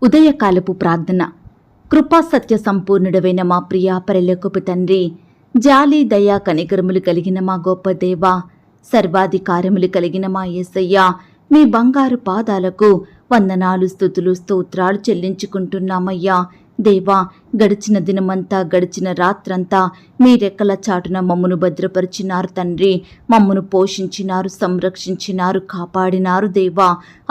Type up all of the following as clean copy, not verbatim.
ఉదయకాలపు ప్రార్థన. కృపా సత్య సంపూర్ణుడవైన మా ప్రియా పరలోకపు తండ్రి, జాలి దయా కనికరములు కలిగిన మా గొప్ప దేవా, సర్వాధికారములు కలిగిన మా యేసయ్యా, మీ బంగారు పాదాలకు వందనాలు, స్తుతులు, స్తోత్రాలు చెల్లించుకుంటున్నామయ్యా. దేవా, గడిచిన దినమంతా, గడిచిన రాత్రంతా మీ రెక్కల చాటున మమ్మను భద్రపరిచినారు తండ్రి. మమ్మను పోషించినారు, సంరక్షించినారు, కాపాడినారు. దేవా,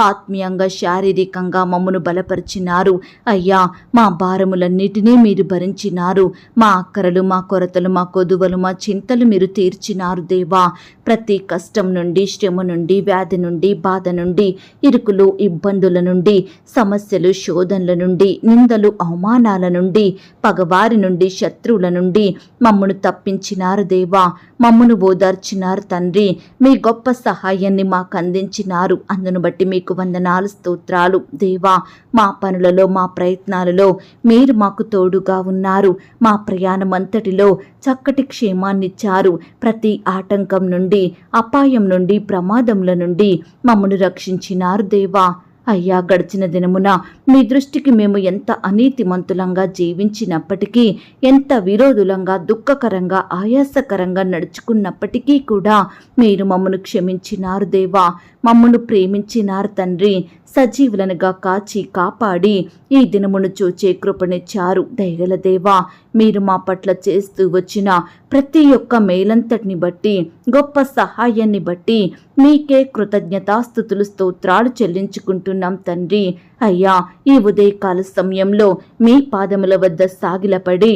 ఆత్మీయంగా, శారీరకంగా మమ్మను బలపరిచినారు. అయ్యా, మా భారములన్నిటినీ మీరు భరించినారు. మా అక్కరలు, మా కొరతలు, మా కొదువలు, మా చింతలు మీరు తీర్చినారు. దేవా, ప్రతి కష్టం నుండి, శ్రమ నుండి, వ్యాధి నుండి, బాధ నుండి, ఇరుకులు, ఇబ్బందుల నుండి, సమస్యలు, శోధనల నుండి, నిందలు, అవమానాల నుండి, పగవారి నుండి, శత్రువుల నుండి మమ్మను తప్పించినారు. దేవా, మమ్మను ఓదార్చినారు తండ్రి. మీ గొప్ప సహాయాన్ని మాకు అందించినారు. అందును బట్టి మీకు వందనాలు, స్తోత్రాలు. దేవా, మా పనులలో, మా ప్రయత్నాలలో మీరు మాకు తోడుగా ఉన్నారు. మా ప్రయాణం అంతటిలో చక్కటి క్షేమాన్నిచ్చారు. ప్రతి ఆటంకం నుండి, అపాయం నుండి, ప్రమాదముల నుండి మమ్మను రక్షించినారు. దేవా, అయ్యా, గడిచిన దినమున మీ దృష్టికి మేము ఎంత అనీతిమంతులంగా జీవించినప్పటికీ, ఎంత విరోధులంగా, దుఃఖకరంగా, ఆయాసకరంగా నడుచుకున్నప్పటికీ కూడా మీరు మమ్మను క్షమించినారు. దేవా, మమ్మను ప్రేమించినారు తండ్రి. సజీవులనుగా కాచి కాపాడి ఈ దినమును చూచే కృపనిచ్చారు. దయగల దేవా, మీరు మా పట్ల చేస్తూ వచ్చిన ప్రతి ఒక్క మేలంతటిని బట్టి, గొప్ప సహాయాన్ని బట్టి మీకే కృతజ్ఞతాస్తుతులు, స్తోత్రాలు చెల్లించుకుంటున్నాం తండ్రి. అయ్యా, ఈ ఉదయకాల సమయంలో మీ పాదముల వద్ద సాగిలపడి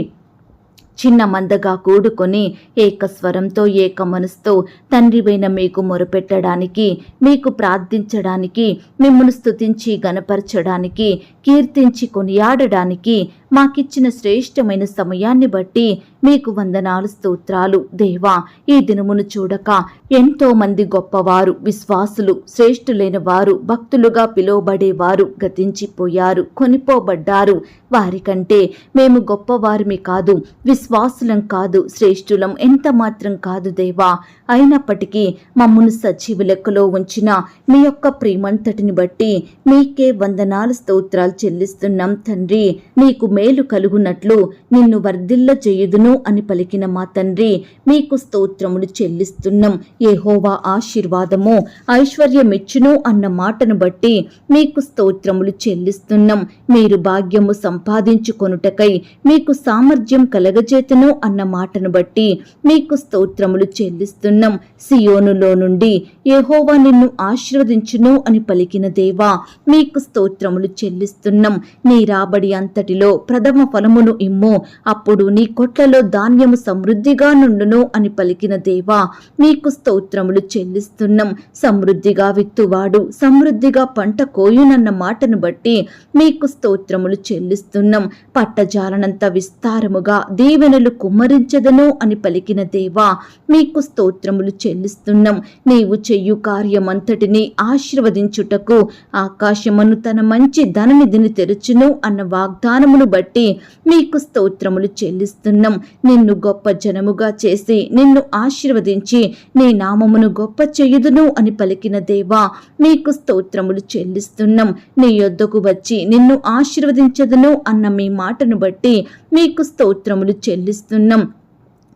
చిన్న మందగా కూడుకొని ఏకస్వరంతో, ఏక మనసుతో తండ్రివైన మీకు మొరపెట్టడానికి, మీకు ప్రార్థించడానికి, మిమ్మల్ని స్తుతించి గణపరచడానికి, కీర్తించి కొనియాడడానికి మాకిచ్చిన శ్రేష్టమైన సమయాన్ని బట్టి మీకు వందనాలు, స్తోత్రాలు. దేవా, ఈ దినమును చూడక ఎంతో మంది గొప్పవారు, విశ్వాసులు, శ్రేష్ఠులైన వారు, భక్తులుగా పిలువబడేవారు గతించిపోయారు, కొనిపోబడ్డారు. వారికంటే మేము గొప్పవారిమి కాదు, విశ్వాసులం కాదు, శ్రేష్ఠులం ఎంత మాత్రం కాదు. దేవా, అయినప్పటికీ మమ్మను సజీవ లెక్కలో ఉంచిన మీ యొక్క ప్రేమంతటిని బట్టి మీకే వందనాలు, స్తోత్రాలు చెల్లిస్తున్నాం తండ్రి. నీకు మేలు కలుగునట్లు నిన్ను వర్ధిల్ల చేయుదును అని పలికిన మా తండ్రి, మీకు స్తోత్రములు చెల్లిస్తున్నాం. యెహోవా ఆశీర్వాదము ఐశ్వర్యమిచ్చును అన్న మాటను బట్టి మీకు స్తోత్రములు చెల్లిస్తున్నాం. మీరు భాగ్యము సంపాదించుకొనుటకై మీకు సామర్థ్యం కలగజేతును అన్న మాటను బట్టి మీకు స్తోత్రములు చెల్లిస్తున్నాం. సియోనులో నుండి యెహోవా నిన్ను ఆశీర్వదించును అని పలికిన దేవా, మీకు స్తోత్రములు చెల్లిస్తున్నాం. నీ రాబడి అంతటిలో ప్రథమ ఫలమును ఇమ్ము, అప్పుడు నీ కొట్లలో ధాన్యము సమృద్ధిగా నుండును అని పలికిన దేవా, మీకు స్తోత్రములు చెల్లిస్తున్నాం. సమృద్ధిగా విత్తువాడు సమృద్ధిగా పంట కోయునన్న మాటను బట్టి మీకు స్తోత్రములు చెల్లిస్తున్నాం. పట్టజాలనంత విస్తారముగా దీవెనలు కుమ్మరించదను అని పలికిన దేవా, మీకు స్తోత్రములు చెల్లిస్తున్నాం. నీవు చెయ్యు కార్యమంతటిని ఆశీర్వదించుటకు ఆకాశమును తన మంచి ధననిధిని తెరుచును అన్న వాగ్దానమును బట్టి మీకు స్తోత్రములు చెల్లిస్తున్నాం. నిన్ను గొప్ప జనముగా చేసి నిన్ను ఆశీర్వదించి నీ నామమును గొప్ప చెయ్యుదును అని పలికిన దేవా, మీకు స్తోత్రములు చెల్లిస్తున్నాం. నీ యొద్దకు వచ్చి నిన్ను ఆశీర్వదించదును అన్న మీ మాటను బట్టి మీకు స్తోత్రములు చెల్లిస్తున్నాం.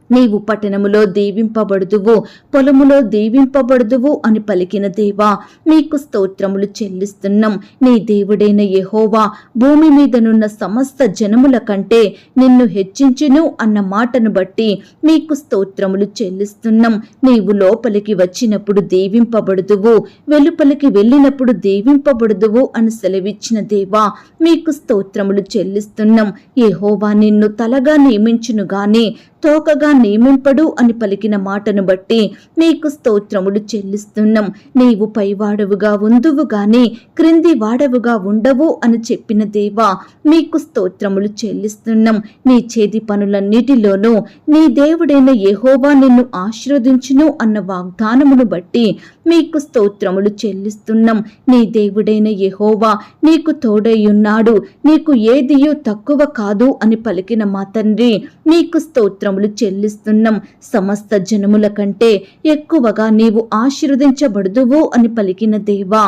నీవు పట్టణములో దీవింపబడుదువు, పొలములో దీవింపబడుదువు అని పలికిన దేవా, మీకు స్తోత్రములు చెల్లిస్తున్నాం. నీ దేవుడైన యెహోవా భూమి మీదనున్న సమస్త జనముల కంటే నిన్ను హెచ్చించును అన్న మాటను బట్టి మీకు స్తోత్రములు చెల్లిస్తున్నాం. నీవు లోపలికి వచ్చినప్పుడు దీవింపబడుదువు, వెలుపలికి వెళ్ళినప్పుడు దీవింపబడుదువు అని సెలవిచ్చిన దేవా, మీకు స్తోత్రములు చెల్లిస్తున్నాం. యెహోవా నిన్ను తలగా నియమించును గాని తోకగా నియమింపడు అని పలికిన మాటను బట్టి మీకు స్తోత్రములు చెల్లిస్తున్నాం. నీవు పైవాడవుగా ఉందువు గాని క్రింది వాడవుగా ఉండవు అని చెప్పిన దేవా, మీకు స్తోత్రములు చెల్లిస్తున్నాం. నీ చేతి పనులన్నిటిలోనూ నీ దేవుడైన యెహోవా నిన్ను ఆశీర్వదించును అన్న వాగ్దానమును బట్టి మీకు స్తోత్రములు చెల్లిస్తున్నాం. నీ దేవుడైన యెహోవా నీకు తోడైయున్నాడు, నీకు ఏదియూ తక్కువ కాదు అని పలికిన మా తండ్రి, మీకు స్తోత్రములు చెల్లిస్తున్నాం. సమస్త జనముల కంటే ఎక్కువగా నీవు ఆశీర్వదించబడుదువు అని పలికిన దేవా,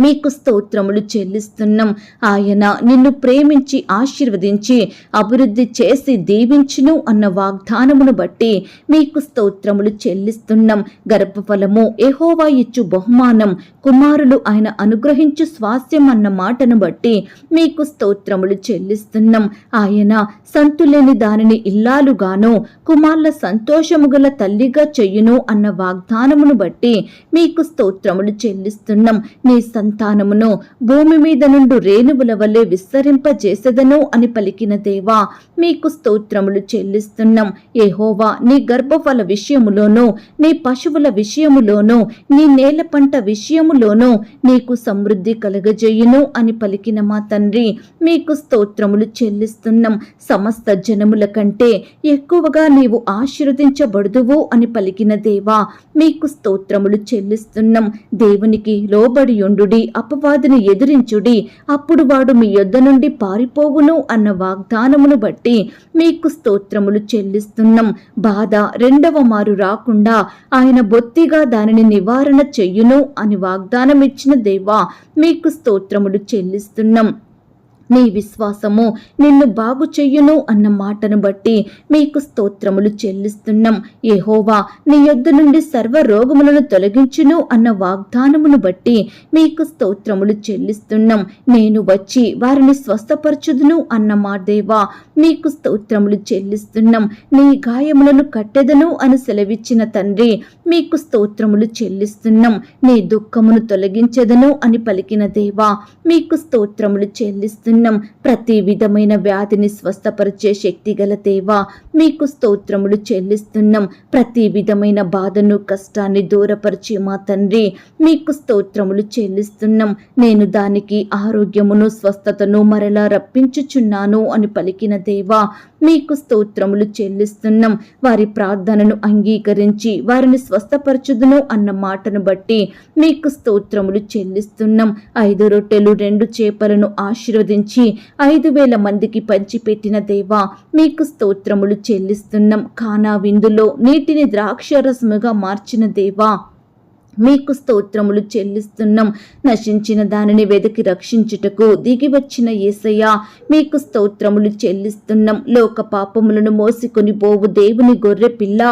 మీకు స్తోత్రములు చెల్లిస్తున్నాం. ఆయన నిన్ను ప్రేమించి ఆశీర్వదించి అభివృద్ధి చేసి దీవించును అన్న వాగ్దానమును బట్టి మీకు స్తోత్రములు చెల్లిస్తున్నాం. గర్భఫలము యెహోవా ఇచ్చు బహుమానం, కుమారులు ఆయన అనుగ్రహించు స్వాస్థ్యం అన్న మాటను బట్టి మీకు స్తోత్రములు చెల్లిస్తున్నాం. ఆయన సంతులేని దానిని ఇల్లాలుగాను, కుమార్ల సంతోషము గల తల్లిగా చెయ్యును అన్న వాగ్దానమును బట్టి మీకు స్తోత్రములు చెల్లిస్తున్నాం. నీ సంతానమును భూమి మీద నుండి రేణువుల వలె విస్తరింపజేసెదను అని పలికిన దేవా మీకు స్తోత్రములు చెల్లిస్తున్నాం. యెహోవా నీ గర్భఫల విషయములోనూ, నీ పశువుల విషయములోనూ, నీ నేల పంట విషయములోనూ నీకు సమృద్ధి కలగజేయును అని పలికిన మా తండ్రి మీకు స్తోత్రములు చెల్లిస్తున్నాం. సమస్త జనముల కంటే ఎక్కువగా నీవు ఆశీర్వదించబడుదువు అని పలికిన దేవా మీకు స్తోత్రములు చెల్లిస్తున్నాం. దేవునికి లోబడియుండుడి, అపవాదిని ఎదిరించుడి, అప్పుడు వాడు మీ యొద్ద నుండి పారిపోవును అన్న వాగ్దానమును బట్టి మీకు స్తోత్రములు చెల్లిస్తున్నాం. బాధ రెండవ మారు రాకుండా ఆయన బొత్తిగా దానిని నివారణ చెయ్యును అని వాగ్దానం ఇచ్చిన దేవా మీకు స్తోత్రములు చెల్లిస్తున్నాం. నీ విశ్వాసము నిన్ను బాగు చెయ్యును అన్న మాటను బట్టి మీకు స్తోత్రములు చెల్లిస్తున్నాం. యెహోవా నీ యొద్ద నుండి సర్వ రోగములను తొలగించును అన్న వాగ్దానమును బట్టి మీకు స్తోత్రములు చెల్లిస్తున్నాం. నేను వచ్చి వారిని స్వస్థపరచుదును అన్న మా దేవా మీకు స్తోత్రములు చెల్లిస్తున్నాం. నీ గాయములను కట్టెదను అని సెలవిచ్చిన తండ్రి మీకు స్తోత్రములు చెల్లిస్తున్నాం. నీ దుఃఖమును తొలగించెదను అని పలికిన దేవా మీకు స్తోత్రములు చెల్లిస్తున్నాం. ప్రతి విధమైన వ్యాధిని స్వస్థపరిచే శక్తి గల దేవా మీకు స్తోత్రములు చెల్లిస్తున్నాం. ప్రతి విధమైన బాధను కష్టాన్ని దూరపరిచే మా తండ్రి మీకు స్తోత్రములు చెల్లిస్తున్నాం. నేను దానికి ఆరోగ్యమును స్వస్థతను మరలా రప్పించుచున్నాను అని పలికిన దేవా మీకు స్తోత్రములు చెల్లిస్తున్నాం. వారి ప్రార్థనను అంగీకరించి వారిని స్వస్థపరచుదును అన్న మాటను బట్టి మీకు స్తోత్రములు చెల్లిస్తున్నాం. 5 రొట్టెలు 2 చేపలను ఆశీర్వదించి 5,000 మందికి పంచిపెట్టిన దేవా మీకు స్తోత్రములు చెల్లిస్తున్నాం. కానా విందులో నీటిని ద్రాక్షరసముగా మార్చిన దేవా మీకు స్తోత్రములు చెల్లిస్తున్నాం. నశించిన దానిని వెదకి రక్షించుటకు దిగి వచ్చిన యేసయ్య మీకు స్తోత్రములు చెల్లిస్తున్నాం. లోక పాపములను మోసికొని పోవు దేవుని గొర్రె పిల్ల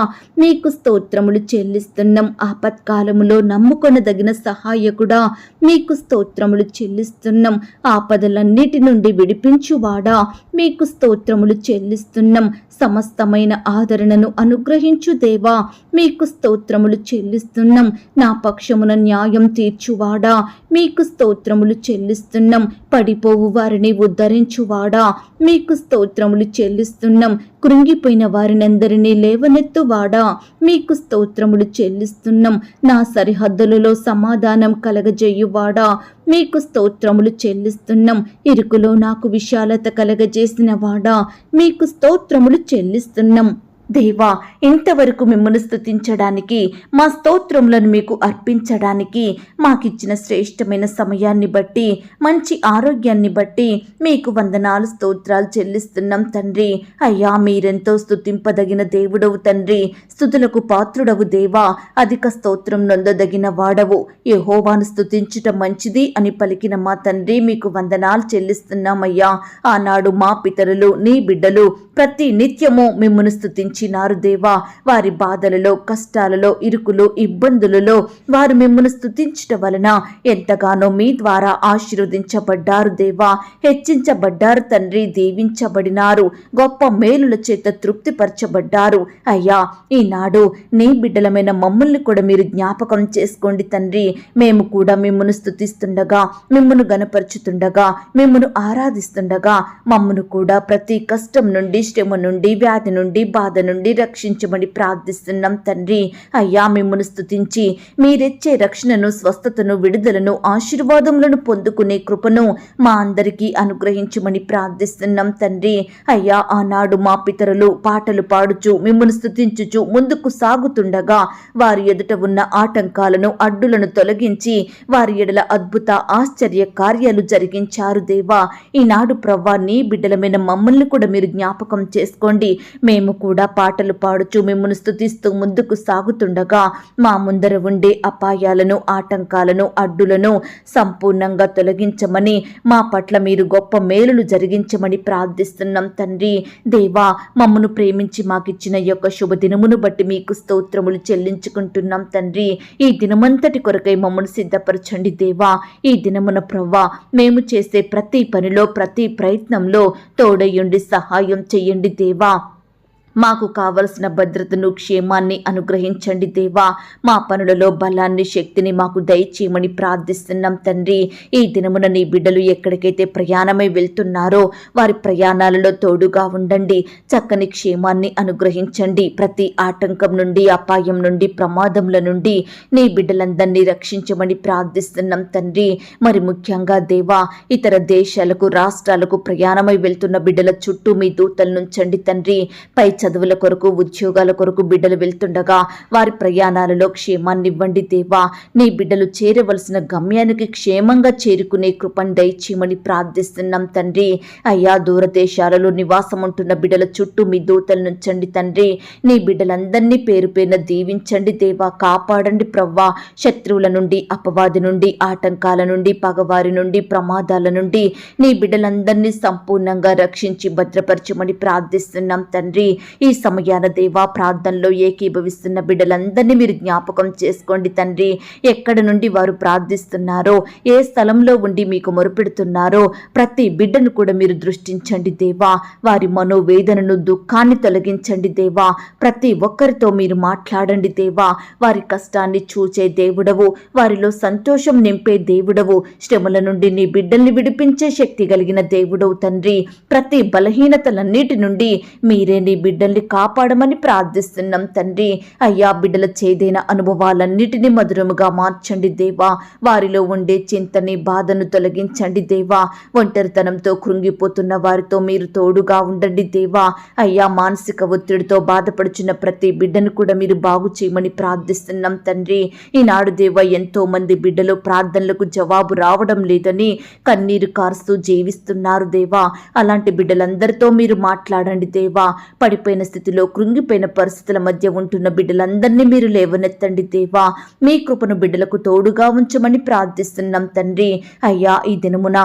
మీకు స్తోత్రములు చెల్లిస్తున్నాం. ఆపత్కాలములో నమ్ముకొనదగిన సహాయకుడా మీకు స్తోత్రములు చెల్లిస్తున్నాం. ఆపదలన్నిటి నుండి విడిపించువాడా మీకు స్తోత్రములు చెల్లిస్తున్నాం. సమస్తమైన ఆదరణను అనుగ్రహించు దేవా మీకు స్తోత్రములు చెల్లిస్తున్నాం. నా పక్షమున న్యాయం తీర్చువాడా మీకు స్తోత్రములు చెల్లిస్తున్నాం. పడిపోవు వారిని ఉద్ధరించువాడా మీకు స్తోత్రములు చెల్లిస్తున్నాం. కృంగిపోయిన వారినందరినీ లేవనెత్తువాడా మీకు స్తోత్రములు చెల్లిస్తున్నాం. నా సరిహద్దులలో సమాధానం కలగజేయువాడా మీకు స్తోత్రములు చెల్లిస్తున్నాం. ఇరుకులో నాకు విశాలత కలగజేసిన వాడా మీకు స్తోత్రములు చెల్లిస్తున్నాం. దేవా ఇంతవరకు మిమ్మల్ని స్తుతించడానికి, మా స్తోత్రములను మీకు అర్పించడానికి మాకిచ్చిన శ్రేష్టమైన సమయాన్ని బట్టి, మంచి ఆరోగ్యాన్ని బట్టి మీకు వందనాలు స్తోత్రాలు చెల్లిస్తున్నాం తండ్రి. అయ్యా మీరెంతో స్తుతింపదగిన దేవుడవు తండ్రి. స్తుతులకు పాత్రుడవు దేవా. అధిక స్తోత్రం నొందదగిన వాడవు. యెహోవాను స్తుతించుట మంచిది అని పలికిన మా తండ్రి మీకు వందనాలు చెల్లిస్తున్నామయ్యా. ఆనాడు మా పితరులు నీ బిడ్డలు ప్రతి నిత్యము మిమ్మల్ని స్తుతించినారు దేవా. వారి బాధలలో, కష్టాలలో, ఇరుకులు, ఇబ్బందులలో వారు మిమ్మల్ని స్తుతించటం వలన ఎంతగానో మీ ద్వారా ఆశీర్వదించబడ్డారు దేవా. హెచ్చించబడ్డారు తండ్రి. దీవించబడినారు. గొప్ప మేలుల చేత తృప్తిపరచబడ్డారు. అయ్యా ఈనాడు నీ బిడ్డలమైన మమ్మల్ని కూడా మీరు జ్ఞాపకం చేసుకోండి తండ్రి. మేము కూడా మిమ్మల్ని స్తుతిస్తుండగా, మిమ్మల్ని గణపరుచుతుండగా, మిమ్మల్ని ఆరాధిస్తుండగా మమ్మను కూడా ప్రతి కష్టం నుండి, శ్రమ నుండి, వ్యాధి నుండి, బాధ నుండి రక్షించమని ప్రార్థిస్తున్నాం తండ్రి. అయ్యా మిమ్మల్ని స్తుతించి మీరిచ్చే రక్షణను, స్వస్థతను, విడుదలను, ఆశీర్వాదములను పొందుకునే కృపను మా అందరికీ అనుగ్రహించమని ప్రార్థిస్తున్నాం తండ్రి. అయ్యా ఆనాడు మా పితరులు పాటలు పాడుచు మిమ్మల్ని స్తుతించుచు ముందుకు సాగుతుండగా వారి ఎదుట ఉన్న ఆటంకాలను, అడ్డులను తొలగించి వారి ఎడల అద్భుత ఆశ్చర్య కార్యాలు జరిగించారు దేవా. ఈనాడు ప్రవ్వా నీ బిడ్డలమైన మమ్మల్ని కూడా మీరు జ్ఞాపకం చేసుకోండి. మేము కూడా పాటలు పాడుచు మిమ్మును స్తుతిస్తూ ముందుకు సాగుతుండగా మా ముందర ఉండే అపాయాలను, ఆటంకాలను, అడ్డులను సంపూర్ణంగా తొలగించమని, మా పట్ల మీరు గొప్ప మేలులు జరిగించమని ప్రార్థిస్తున్నాం తండ్రి. దేవా, మమ్మను ప్రేమించి మాకిచ్చిన ఈ యొక్క శుభదినమును బట్టి మీకు స్తోత్రములు చెల్లించుకుంటున్నాం తండ్రి. ఈ దినమంతటి కొరకై మమ్మను సిద్ధపరచండి దేవా. ఈ దినమున ప్రవ్వా, మేము చేసే ప్రతి పనిలో, ప్రతి ప్రయత్నంలో తోడయుండి సహాయం చెయ్యండి దేవా. మాకు కావలసిన భద్రతను, క్షేమాన్ని అనుగ్రహించండి దేవా. మా పనులలో బలాన్ని, శక్తిని మాకు దయచేయమని ప్రార్థిస్తున్నాం తండ్రి. ఈ దినమున నీ బిడ్డలు ఎక్కడికైతే ప్రయాణమై వెళ్తున్నారో వారి ప్రయాణాలలో తోడుగా ఉండండి. చక్కని క్షేమాన్ని అనుగ్రహించండి. ప్రతి ఆటంకం నుండి, అపాయం నుండి, ప్రమాదముల నుండి నీ బిడ్డలందరినీ రక్షించమని ప్రార్థిస్తున్నాం తండ్రి. మరి ముఖ్యంగా దేవా, ఇతర దేశాలకు, రాష్ట్రాలకు ప్రయాణమై వెళ్తున్న బిడ్డల చుట్టూ మీ దూతలు నుంచండి తండ్రి. పై చదువుల కొరకు, ఉద్యోగాల కొరకు బిడ్డలు వెళ్తుండగా వారి ప్రయాణాలలో క్షేమాన్ని ఇవ్వండి దేవా. నీ బిడ్డలు చేరవలసిన గమ్యానికి క్షేమంగా చేరుకునే కృపను దయచేయమని ప్రార్థిస్తున్నాం తండ్రి. అయ్యా, దూరదేశాలలో నివాసం ఉంటున్న బిడ్డల చుట్టూ మీ దూతలు నుంచండి తండ్రి. నీ బిడ్డలందరినీ పేరు పేరున దీవించండి దేవా. కాపాడండి ప్రవ్వా. శత్రువుల నుండి, అపవాది నుండి, ఆటంకాల నుండి, పగవారి నుండి, ప్రమాదాల నుండి నీ బిడ్డలందరినీ సంపూర్ణంగా రక్షించి భద్రపరచమని ప్రార్థిస్తున్నాం తండ్రి. ఈ సమయాన దేవా, ప్రార్థనలో ఏకీభవిస్తున్న బిడ్డలందరినీ మీరు జ్ఞాపకం చేసుకోండి తండ్రి. ఎక్కడ నుండి వారు ప్రార్థిస్తున్నారో, ఏ స్థలంలో ఉండి మీకు మొరుపెడుతున్నారో ప్రతి బిడ్డను కూడా మీరు దృష్టించండి దేవా. వారి మనోవేదనను, దుఃఖాన్ని తొలగించండి దేవా. ప్రతి ఒక్కరితో మీరు మాట్లాడండి దేవా. వారి కష్టాన్ని చూచే దేవుడవు, వారిలో సంతోషం నింపే దేవుడవు, శ్రమల నుండి నీ బిడ్డల్ని విడిపించే శక్తి కలిగిన దేవుడవు తండ్రి. ప్రతి బలహీనతలన్నిటి నుండి మీరే నీ బిడ్డల్ని కాపాడమని ప్రార్థిస్తున్నాం తండ్రి. అయ్యా, బిడ్డల చేదైన అనుభవాలన్నిటినీ మధురముగా మార్చండి దేవా. వారిలో ఉండే చింతని, బాధను తొలగించండి దేవా. ఒంటరితనంతో కృంగిపోతున్న వారితో మీరు తోడుగా ఉండండి దేవా. అయ్యా, మానసిక ఒత్తిడితో బాధపడుచున్న ప్రతి బిడ్డను కూడా మీరు బాగు చేయమని ప్రార్థిస్తున్నాం తండ్రి. ఈనాడు దేవా, ఎంతో మంది బిడ్డలు ప్రార్థనలకు జవాబు రావడం లేదని కన్నీరు కారుస్తూ జీవిస్తున్నారు దేవా. అలాంటి బిడ్డలందరితో మీరు మాట్లాడండి దేవా. పడిపోయిన స్థితిలో, కృంగిపోయిన పరిస్థితుల మధ్య ఉంటున్న బిడ్డలందరినీ మీరు లేవనెత్తండి దేవా. మీ కృపను బిడ్డలకు తోడుగా ఉంచమని ప్రార్థిస్తున్నాం తండ్రి. అయ్యా, ఈ దినమున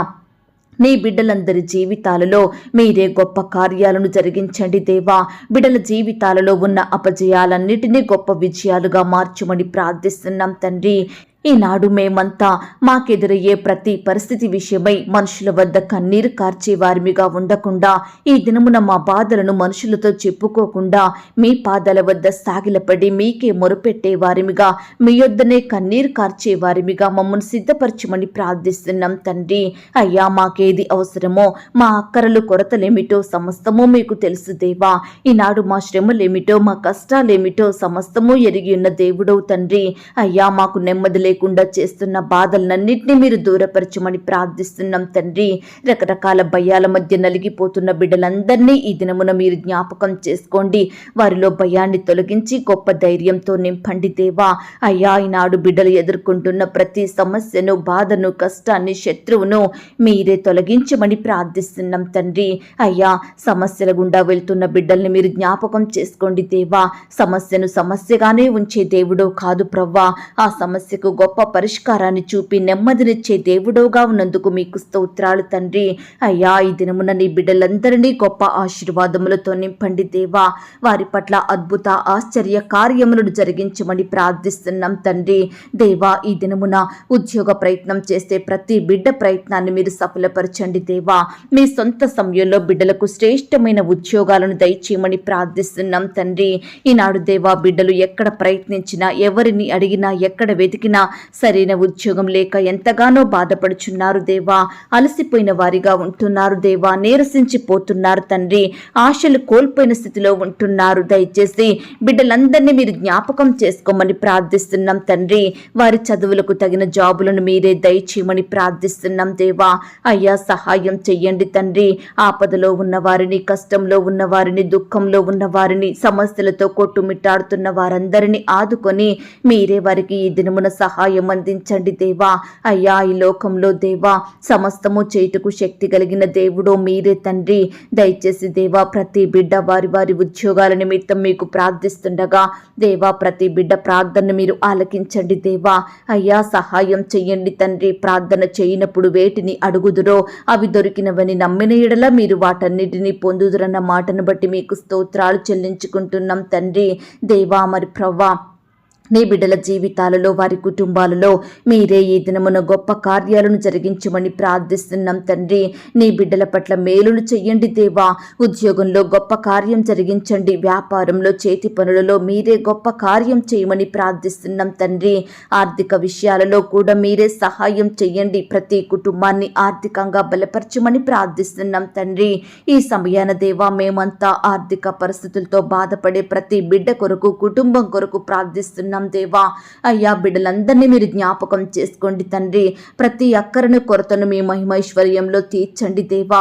నీ బిడ్డలందరి జీవితాలలో మీరే గొప్ప కార్యాలను జరిగించండి దేవా. బిడ్డల జీవితాలలో ఉన్న అపజయాలన్నిటినీ గొప్ప విజయాలుగా మార్చమని ప్రార్థిస్తున్నాం తండ్రి. ఈనాడు మేమంతా మాకెదురయ్యే ప్రతి పరిస్థితి విషయమై మనుషుల వద్ద కన్నీరు కార్చే వారిమిగా ఉండకుండా, ఈ దినమున మా బాధలను మనుషులతో చెప్పుకోకుండా మీ పాదాల వద్ద సాగిలపడి మీకే మొరుపెట్టే వారిమిగా, మీ యొద్దనే కన్నీరు కార్చే వారిమిగా మమ్మల్ని సిద్ధపరచమని ప్రార్థిస్తున్నాం తండ్రి. అయ్యా, మాకేది అవసరమో, మా అక్కరలు, కొరతలేమిటో సమస్తమూ మీకు తెలుసు దేవా. ఈనాడు మా శ్రమలేమిటో, మా కష్టాలేమిటో సమస్తమూ ఎరిగి ఉన్న దేవుడవు తండ్రి. అయ్యా, మాకు నెమ్మది లేకుండా చేస్తున్న బాధలన్నింటినీ మీరు దూరపరచమని ప్రార్థిస్తున్నాం తండ్రి. రకరకాల భయాల మధ్య నలిగిపోతున్న బిడ్డలందరినీ ఈ దినమున మీరు జ్ఞాపకం చేసుకోండి. వారిలో భయాన్ని తొలగించి గొప్ప ధైర్యంతో నింపండి దేవా. అయ్యా, ఈనాడు బిడ్డలు ఎదుర్కొంటున్న ప్రతి సమస్యను, బాధను, కష్టాన్ని, శత్రువును మీరే తొలగించమని ప్రార్థిస్తున్నాం తండ్రి. అయ్యా, సమస్యల గుండా వెళ్తున్న బిడ్డల్ని మీరు జ్ఞాపకం చేసుకోండి దేవా. సమస్యను సమస్యగానే ఉంచే దేవుడో కాదు ప్రవ్వా. ఆ సమస్యకు గొప్ప పరిష్కారాన్ని చూపి నెమ్మదినిచ్చే దేవుడోగా ఉన్నందుకు మీకు స్తోత్రాలు తండ్రి. అయ్యా, ఈ దినమున నీ బిడ్డలందరినీ గొప్ప ఆశీర్వాదములతో నింపండి దేవా. వారి పట్ల అద్భుత, ఆశ్చర్య కార్యములను జరిగించమని ప్రార్థిస్తున్నాం తండ్రి. దేవా, ఈ దినమున ఉద్యోగ ప్రయత్నం చేస్తే ప్రతి బిడ్డ ప్రయత్నాన్ని మీరు సఫలపరచండి దేవా. మీ సొంత సమయంలో బిడ్డలకు శ్రేష్టమైన ఉద్యోగాలను దయచేయమని ప్రార్థిస్తున్నాం తండ్రి. ఈనాడు దేవా, బిడ్డలు ఎక్కడ ప్రయత్నించినా, ఎవరిని అడిగినా, ఎక్కడ వెతికినా సరైన ఉద్యోగం లేక ఎంతగానో బాధపడుచున్నారు దేవా. అలసిపోయిన వారిగా ఉంటున్నారు దేవా. నీరసించిపోతున్నారు తండ్రి. ఆశలు కోల్పోయిన స్థితిలో ఉంటున్నారు. దయచేసి బిడ్డలందరినీ మీరు జ్ఞాపకం చేసుకోమని ప్రార్థిస్తున్నాం తండ్రి. వారి చదువులకు తగిన జాబులను మీరే దయచేయమని ప్రార్థిస్తున్నాం దేవా. అయ్యా, సహాయం చెయ్యండి తండ్రి. ఆపదలో ఉన్న వారిని, కష్టంలో ఉన్న వారిని, దుఃఖంలో ఉన్న వారిని, సమస్యలతో కొట్టుమిట్టాడుతున్న వారందరినీ ఆదుకొని మీరే వారికి ఈ దినమున సహాయం సహాయం అందించండి దేవా. అయ్యా ఈ లోకంలో దేవా సమస్తము చేయుటకు శక్తి కలిగిన దేవుడో మీరే తండ్రి. దయచేసి దేవా ప్రతి బిడ్డ వారి వారి ఉద్యోగాల నిమిత్తం మీకు ప్రార్థిస్తుండగా దేవా ప్రతి బిడ్డ ప్రార్థనను మీరు ఆలకించండి దేవా. అయ్యా సహాయం చెయ్యండి తండ్రి. ప్రార్థన చేయనప్పుడు వేటిని అడుగుదురో అవి దొరికినవని నమ్మిన ఎడల మీరు వాటన్నిటినీ పొందుదురన్న మాటను బట్టి మీకు స్తోత్రాలు చెల్లించుకుంటున్నాం తండ్రి. దేవా మరి ప్రవ్వా నీ బిడ్డల జీవితాలలో వారి కుటుంబాలలో మీరే ఈ దినమున గొప్ప కార్యాలను జరిగించమని ప్రార్థిస్తున్నాం తండ్రి. నీ బిడ్డల పట్ల మేలులు చెయ్యండి దేవా. ఉద్యోగంలో గొప్ప కార్యం జరిగించండి. వ్యాపారంలో చేతి పనులలో మీరే గొప్ప కార్యం చేయమని ప్రార్థిస్తున్నాం తండ్రి. ఆర్థిక విషయాలలో కూడా మీరే సహాయం చెయ్యండి. ప్రతి కుటుంబాన్ని ఆర్థికంగా బలపరచమని ప్రార్థిస్తున్నాం తండ్రి. ఈ సమయాన దేవా మేమంతా ఆర్థిక పరిస్థితులతో బాధపడే ప్రతి బిడ్డ కొరకు కుటుంబం కొరకు ప్రార్థిస్తున్నాం దేవా. అయ్యా బిడ్డలందరినీ మీరు జ్ఞాపకం చేసుకోండి తండ్రి. ప్రతి అక్కరను కొరతను మీ మహిమైశ్వర్యంలో తీర్చండి దేవా.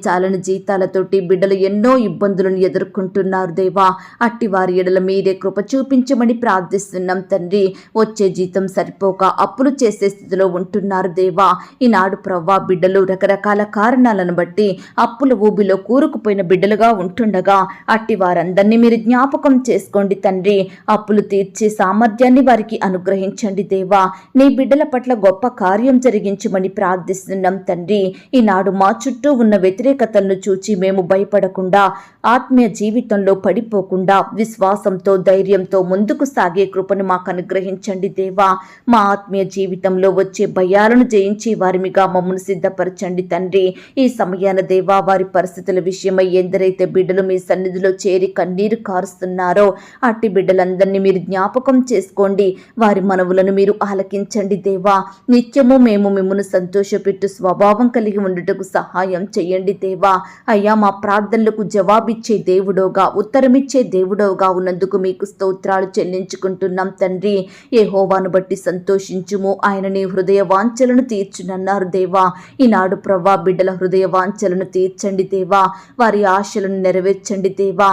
చాలని జీతాలతోటి బిడ్డలు ఎన్నో ఇబ్బందులను ఎదుర్కొంటున్నారు దేవా. అట్టి వారి ఎడల మీరే కృప చూపించమని ప్రార్థిస్తున్నాం తండ్రి. వచ్చే జీతం సరిపోక అప్పులు చేసే స్థితిలో ఉంటున్నారు దేవా. ఈనాడు ప్రవ్వా బిడ్డలు రకరకాల కారణాలను బట్టి అప్పుల ఊబిలో కూరుకుపోయిన బిడ్డలుగా ఉంటుండగా అట్టి వారందరినీ మీరు జ్ఞాపకం చేసుకోండి తండ్రి. అప్పులు తీర్చి సామర్థ్యాన్ని వారికి అనుగ్రహించండి దేవా. నీ బిడ్డల పట్ల గొప్ప కార్యం జరిగించమని ప్రార్థిస్తున్నాం తండ్రి. ఈనాడు మా చుట్టూ ఉన్న వ్యతిరేకతలను చూచి మేము భయపడకుండా ఆత్మీయ జీవితంలో పడిపోకుండా విశ్వాసంతో ధైర్యంతో ముందుకు సాగే కృపను మాకు అనుగ్రహించండి దేవా. మా ఆత్మీయ జీవితంలో వచ్చే భయాలను జయించి వారిమిగా మమ్మల్ని సిద్ధపరచండి తండ్రి. ఈ సమయాన దేవా వారి పరిస్థితుల విషయమై ఎందరైతే బిడ్డలు మీ సన్నిధిలో చేరి కన్నీరు కారుస్తున్నారో అట్టి బిడ్డలందరినీ మీరు జ్ఞాపకం చేసుకోండి. వారి మనవులను మీరు ఆలకించండి దేవా. నిత్యము మేము మిమ్మల్ని సంతోషపెట్టు స్వభావం కలిగి ఉండుటకు సహాయం చేయండి దేవా. అయ్యా మా ప్రార్థనలకు జవాబిచ్చే దేవుడోగా ఉత్తరమిచ్చే దేవుడోగా ఉన్నందుకు మీకు స్తోత్రాలు చెల్లించుకుంటున్నాం తండ్రి. యెహోవాను బట్టి సంతోషించుము, ఆయన నీ హృదయ వాంఛలను తీర్చునన్నారు దేవా. ఈనాడు ప్రవ్వా బిడ్డల హృదయ వాంఛలను తీర్చండి దేవా. వారి ఆశలను నెరవేర్చండి దేవా.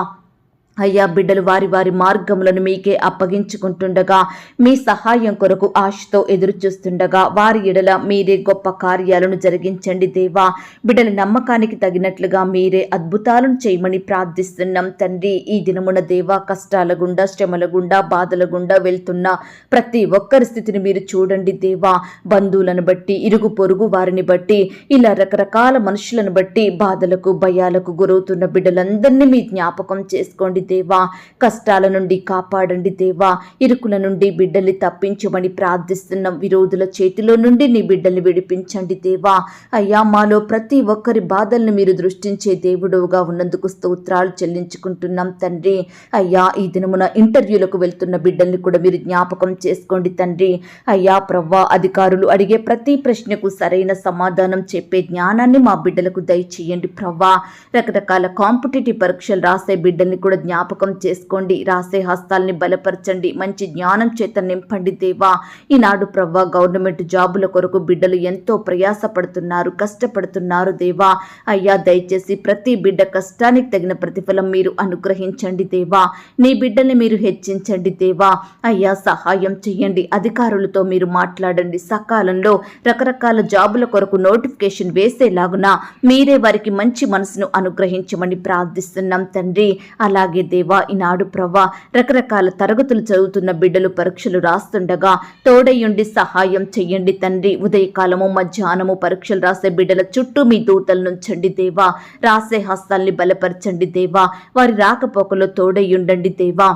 అయ్యా బిడ్డలు వారి వారి మార్గములను మీకే అప్పగించుకుంటుండగా మీ సహాయం కొరకు ఆశతో ఎదురు చూస్తుండగా వారి ఎడల మీరే గొప్ప కార్యాలను జరిగించండి దేవా. బిడ్డల నమ్మకానికి తగినట్లుగా మీరే అద్భుతాలను చేయమని ప్రార్థిస్తున్నాం తండ్రి. ఈ దినమున దేవా కష్టాల గుండా శ్రమల గుండా బాధల గుండా వెళ్తున్న ప్రతి ఒక్కరి స్థితిని మీరు చూడండి దేవా. బంధువులను బట్టి ఇరుగు పొరుగు వారిని బట్టి ఇలా రకరకాల మనుషులను బట్టి బాధలకు భయాలకు గురవుతున్న బిడ్డలందరినీ మీ జ్ఞాపకం చేసుకోండి దేవా. కష్టాల నుండి కాపాడండి దేవా. ఇరుకుల నుండి బిడ్డల్ని తప్పించమని ప్రార్థిస్తున్నాం. విరోధుల చేతిలో నుండి నీ బిడ్డల్ని విడిపించండి దేవా. అయ్యా మాలో ప్రతి ఒక్కరి బాధల్ని మీరు దృష్టించే దేవుడుగా ఉన్నందుకు స్తోత్రాలు చెల్లించుకుంటున్నాం తండ్రి. అయ్యా ఈ దినమున ఇంటర్వ్యూలకు వెళ్తున్న బిడ్డల్ని కూడా మీరు జ్ఞాపకం చేసుకోండి తండ్రి. అయ్యా ప్రవ్వా అధికారులు అడిగే ప్రతి ప్రశ్నకు సరైన సమాధానం చెప్పే జ్ఞానాన్ని మా బిడ్డలకు దయచేయండి ప్రవ్వా. రకరకాల కాంపిటేటివ్ పరీక్షలు రాసే బిడ్డల్ని కూడా జ్ఞాపకం చేసుకోండి. రాసే హస్తాల్ని బలపరచండి. మంచి జ్ఞానం చేత నింపండి దేవా. ఈనాడు ప్రవ్వా గవర్నమెంట్ జాబుల కొరకు బిడ్డలు ఎంతో ప్రయాసపడుతున్నారు, కష్టపడుతున్నారు దేవా. అయ్యా దయచేసి ప్రతి బిడ్డ కష్టానికి తగిన ప్రతిఫలం మీరు అనుగ్రహించండి దేవా. నీ బిడ్డల్ని మీరు హెచ్చించండి దేవా. అయ్యా సహాయం చేయండి. అధికారులతో మీరు మాట్లాడండి. సకాలంలో రకరకాల జాబుల కొరకు నోటిఫికేషన్ వేసేలాగున మీరే వారికి మంచి మనసును అనుగ్రహించమని ప్రార్థిస్తున్నాం తండ్రి. అలాగే దేవా ఈనాడు ప్రవ్వా రకరకాల తరగతులు చదువుతున్న బిడ్డలు పరీక్షలు రాస్తుండగా తోడయుండి సహాయం చెయ్యండి తండ్రి. ఉదయకాలము మధ్యాహ్నము పరీక్షలు రాసే బిడ్డల చుట్టూ మీ దూతలు నుంచండి దేవా. రాసే హస్తాల్ని బలపరచండి దేవా. వారి రాకపోకలో తోడయుండండి దేవా.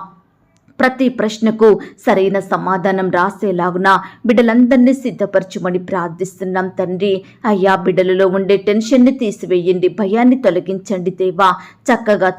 ప్రతి ప్రశ్నకు సరైన సమాధానం రాసేలాగున బిడ్డలందరినీ సిద్ధపరచుమని ప్రార్థిస్తున్నాం తండ్రి. అయ్యా బిడ్డలలో ఉండే టెన్షన్ని తీసివేయండి, భయాన్ని తొలగించండి దేవా. చక్కగా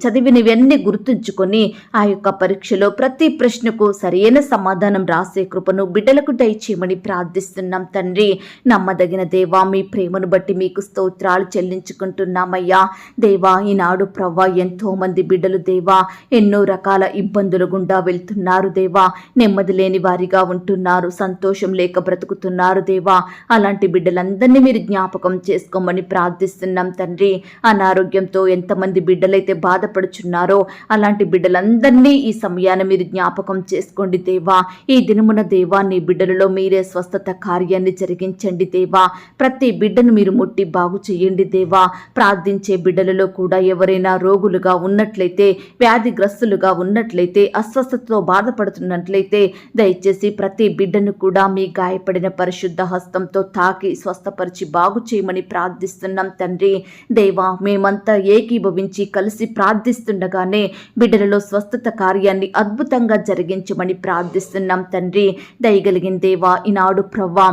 చదివినవన్నీ గుర్తుంచుకొని ఆ యొక్క పరీక్షలో ప్రతి ప్రశ్నకు సరైన సమాధానం రాసే కృపను బిడ్డలకు దయచేయమని ప్రార్థిస్తున్నాం తండ్రి. నమ్మదగిన దేవా మీ ప్రేమను బట్టి మీకు స్తోత్రాలు చెల్లించుకుంటున్నామయ్యా దేవా. ఈనాడు ప్రవ్వా ఎంతో మంది బిడ్డలు దేవా ఎన్నో రకాల ఇబ్బందులు గుండా గుండా వెళ్తున్నారు దేవా, నెమ్మది లేని వారిగా ఉంటున్నారు, సంతోషం లేక బ్రతుకుతున్నారు దేవా. అలాంటి బిడ్డలందరినీ మీరు జ్ఞాపకం చేసుకోమని ప్రార్థిస్తున్నాం తండ్రి. అనారోగ్యంతో ఎంతమంది బిడ్డలైతే బాధపడుచున్నారో అలాంటి బిడ్డలందరినీ ఈ సమయాన మీరు జ్ఞాపకం చేసుకోండి దేవా. ఈ దినమున దేవా, నీ బిడ్డలలో మీరే స్వస్థత కార్యాన్ని జరిగించండి దేవా. ప్రతి బిడ్డను మీరు ముట్టి బాగు చేయండి దేవా. ప్రార్థించే బిడ్డలలో కూడా ఎవరైనా రోగులుగా ఉన్నట్లయితే, వ్యాధిగ్రస్తులుగా ఉన్నట్లయితే, అస్వస్థతతో బాధపడుతున్నట్లయితే దయచేసి ప్రతి బిడ్డను కూడా మీ గాయపడిన పరిశుద్ధ హస్తంతో తాకి స్వస్థపరిచి బాగు చేయమని ప్రార్థిస్తున్నాం తండ్రి. దేవా, మేమంతా ఏకీభవించి కలిసి ప్రార్థిస్తుండగానే బిడ్డలలో స్వస్థత కార్యాన్ని అద్భుతంగా జరిగించమని ప్రార్థిస్తున్నాం తండ్రి. దయగలిగిన దేవా, ఈనాడు ప్రవ్వా,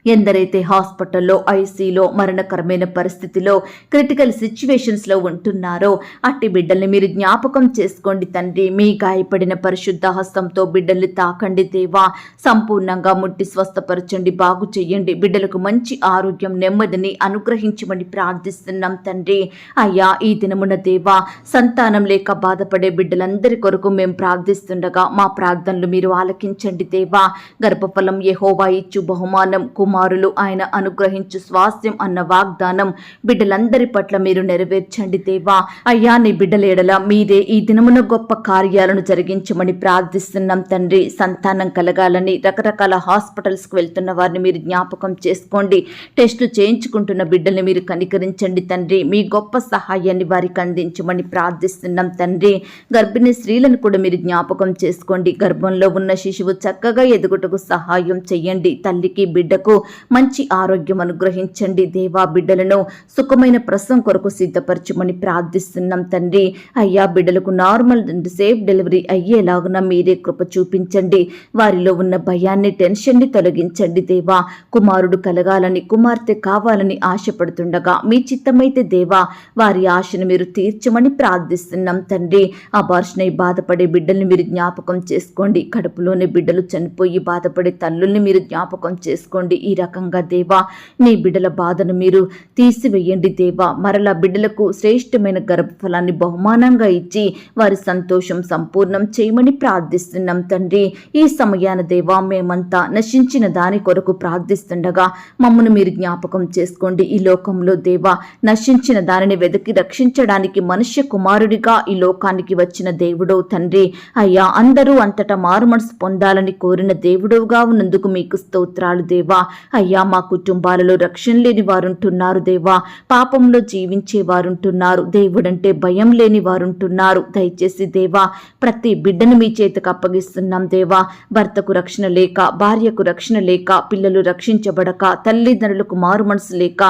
ఎందరైతే హాస్పిటల్లో, ఐసీలో, మరణకరమైన పరిస్థితిలో, క్రిటికల్ సిచ్యువేషన్స్లో ఉంటున్నారో అట్టి బిడ్డల్ని మీరు జ్ఞాపకం చేసుకోండి తండ్రి. మీ గాయపడిన పరిశుద్ధ హస్తంతో బిడ్డల్ని తాకండి దేవా. సంపూర్ణంగా ముట్టి స్వస్థపరచండి, బాగు చేయండి. బిడ్డలకు మంచి ఆరోగ్యం, నెమ్మదిని అనుగ్రహించమని ప్రార్థిస్తున్నాం తండ్రి. అయ్యా, ఈ దినమున దేవా, సంతానం లేక బాధపడే బిడ్డలందరి కొరకు మేము ప్రార్థిస్తుండగా మా ప్రార్థనలు మీరు ఆలకించండి దేవా. గర్భఫలం యెహోవా ఇచ్చు బహుమానం, కుమారులు ఆయన అనుగ్రహించు స్వాస్థ్యం అన్న వాగ్దానం బిడ్డలందరి పట్ల మీరు నెరవేర్చండి దేవా. అయ్యా, నీ బిడ్డల ఎడల మీరే ఈ దినమున గొప్ప కార్యాలను జరిగించమని ప్రార్థిస్తున్నాం తండ్రి. సంతానం కలగాలని రకరకాల హాస్పిటల్స్కి వెళ్తున్న వారిని మీరు జ్ఞాపకం చేసుకోండి. టెస్టులు చేయించుకుంటున్న బిడ్డల్ని మీరు కనికరించండి తండ్రి. మీ గొప్ప సహాయాన్ని వారికి అందించమని ప్రార్థిస్తున్నాం తండ్రి. గర్భిణీ స్త్రీలను కూడా మీరు జ్ఞాపకం చేసుకోండి. గర్భంలో ఉన్న శిశువు చక్కగా ఎదుగుటకు సహాయం చెయ్యండి. తల్లికి బిడ్డకు మంచి ఆరోగ్యం అనుగ్రహించండి దేవా. బిడ్డలను సుఖమైన ప్రసవం కొరకు సిద్ధపరచమని ప్రార్థిస్తున్నాం తండ్రి. అయ్యా, బిడ్డలకు నార్మల్ అండ్ సేఫ్ డెలివరీ అయ్యేలాగున మీరే కృప చూపించండి. వారిలో ఉన్న భయాన్ని, టెన్షన్ని తొలగించండి దేవా. కుమారుడు కలగాలని, కుమార్తె కావాలని ఆశపడుతుండగా మీ చిత్తమైతే దేవా వారి ఆశను మీరు తీర్చమని ప్రార్థిస్తున్నాం తండ్రి. అబార్షణై బాధపడే బిడ్డల్ని మీరు జ్ఞాపకం చేసుకోండి. కడుపులోని బిడ్డలు చనిపోయి బాధపడే తల్లుల్ని మీరు జ్ఞాపకం చేసుకోండి. ఈ రకంగా దేవా, నీ బిడ్డల బాధను మీరు తీసివేయండి దేవా. మరలా బిడ్డలకు శ్రేష్టమైన గర్భఫలాన్ని బహుమానంగా ఇచ్చి వారి సంతోషం సంపూర్ణం చేయమని ప్రార్థిస్తున్నాం తండ్రి. ఈ సమయాన దేవా, మేమంతా నశించిన దాని కొరకు ప్రార్థిస్తుండగా మమ్మను మీరు జ్ఞాపకం చేసుకోండి. ఈ లోకంలో దేవా, నశించిన దానిని వెతికి రక్షించడానికి మనుష్య కుమారుడిగా ఈ లోకానికి వచ్చిన దేవుడవు తండ్రి. అయ్యా, అందరూ అంతటా మారు మనసు పొందాలని కోరిన దేవుడవుగా ఉన్నందుకు మీకు స్తోత్రాలు దేవా. అయ్యా, మా కుటుంబాలలో రక్షణ లేని వారుంటున్నారు దేవా. పాపంలో జీవించే వారుంటున్నారు. దేవుడంటే భయం లేని వారుంటున్నారు. దయచేసి దేవా, ప్రతి బిడ్డను మీ చేతికి అప్పగిస్తున్నాం దేవా. భర్తకు రక్షణ లేక, భార్యకు రక్షణ లేక, పిల్లలు రక్షించబడక, తల్లిదండ్రులకు మారు మనసు లేక,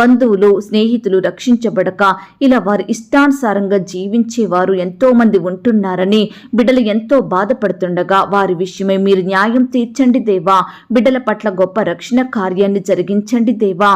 బంధువులు, స్నేహితులు రక్షించబడక, ఇలా వారి ఇష్టానుసారంగా జీవించేవారు ఎంతో మంది ఉంటున్నారని బిడ్డలు ఎంతో బాధపడుతుండగా వారి విషయమై మీరు న్యాయం తీర్చండి దేవా. బిడ్డల పట్ల గొప్ప రక్షణ కార్యాన్ని జరిగించండి దేవా.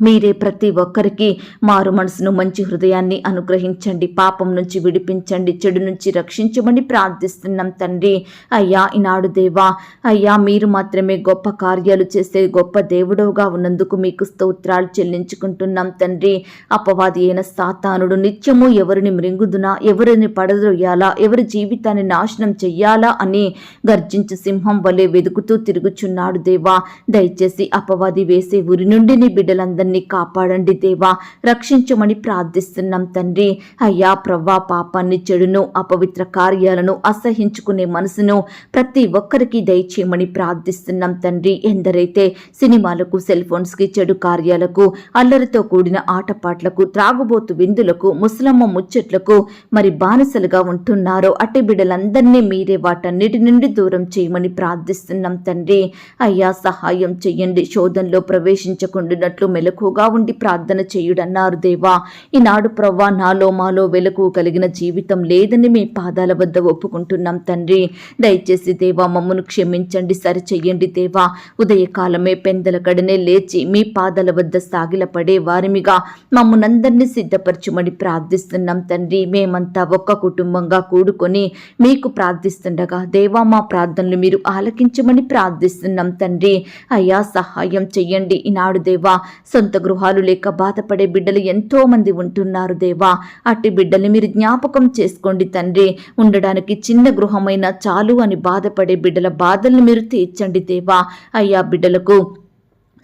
మీరే ప్రతి ఒక్కరికి మారు మనసును, మంచి హృదయాన్ని అనుగ్రహించండి. పాపం నుంచి విడిపించండి, చెడు నుంచి రక్షించమని ప్రార్థిస్తున్నాం తండ్రి. అయ్యా, ఈనాడు దేవా, అయ్యా, మీరు మాత్రమే గొప్ప కార్యాలు చేసే గొప్ప దేవుడవుగా ఉన్నందుకు మీకు స్తోత్రాలు చెల్లించుకుంటున్నాం తండ్రి. అపవాది అయిన సాతానుడు నిత్యము ఎవరిని మృంగుదునా, ఎవరిని పడదొయ్యాలా, ఎవరి జీవితాన్ని నాశనం చెయ్యాలా అని గర్జించు సింహం వలె వెతుకుతూ తిరుగుచున్నాడు దేవా. దయచేసి అపవాది వేసే ఉరి నుండి నీ బిడ్డలందరూ కాపాడండి దేవా. రక్షించమని ప్రార్థిస్తున్నాం తండ్రి. అయ్యా ప్రవ్వా, పాపాన్ని, చెడును, అపవిత్ర కార్యాలను, అసహించుకునే మనసును ప్రతి ఒక్కరికి దయచేయమని ప్రార్థిస్తున్నాం తండ్రి. ఎందరైతే సినిమాలకు, సెల్ ఫోన్స్కి, చెడు కార్యాలకు, అల్లరితో కూడిన ఆటపాట్లకు, త్రాగుబోతు విందులకు, ముసలమ్మ ముచ్చట్లకు మరి బానిసలుగా ఉంటున్నారో అట్టి బిడ్డలందరినీ మీరే వాటన్నిటి నుండి దూరం చేయమని ప్రార్థిస్తున్నాం తండ్రి. అయ్యా, సహాయం చెయ్యండి. శోధనలో ప్రవేశించకుండానట్లు మెలకుగా ఉండి ప్రార్థన చేయుడన్నారు దేవా. ఈనాడు ప్రవ్వా, నాలో మాలో వెలుగు కలిగిన జీవితం లేదని మీ పాదాల వద్ద ఒప్పుకుంటున్నాం తండ్రి. దయచేసి దేవా, మమ్మను క్షమించండి, సరిచెయ్యండి దేవా. ఉదయకాలమే పెందల కడనే లేచి మీ పాదాల వద్ద సాగిలపడే వారిమిగా మమ్మనందరినీ సిద్ధపరచుమని ప్రార్థిస్తున్నాం తండ్రి. మేమంతా ఒక్క కుటుంబంగా కూడుకొని మీకు ప్రార్థిస్తుండగా దేవా, మా ప్రార్థనలు మీరు ఆలకించమని ప్రార్థిస్తున్నాం తండ్రి. అయ్యా, సహాయం చెయ్యండి. ఈనాడు దేవా, సొంత గృహాలు లేక బాధపడే బిడ్డలు ఎంతో మంది ఉంటున్నారు దేవా. అట్టి బిడ్డల్ని మీరు జ్ఞాపకం చేసుకోండి తండ్రి. ఉండడానికి చిన్న గృహమైనా చాలు అని బాధపడే బిడ్డల బాధల్ని మీరు తీర్చండి దేవా. అయ్యా బిడ్డలకు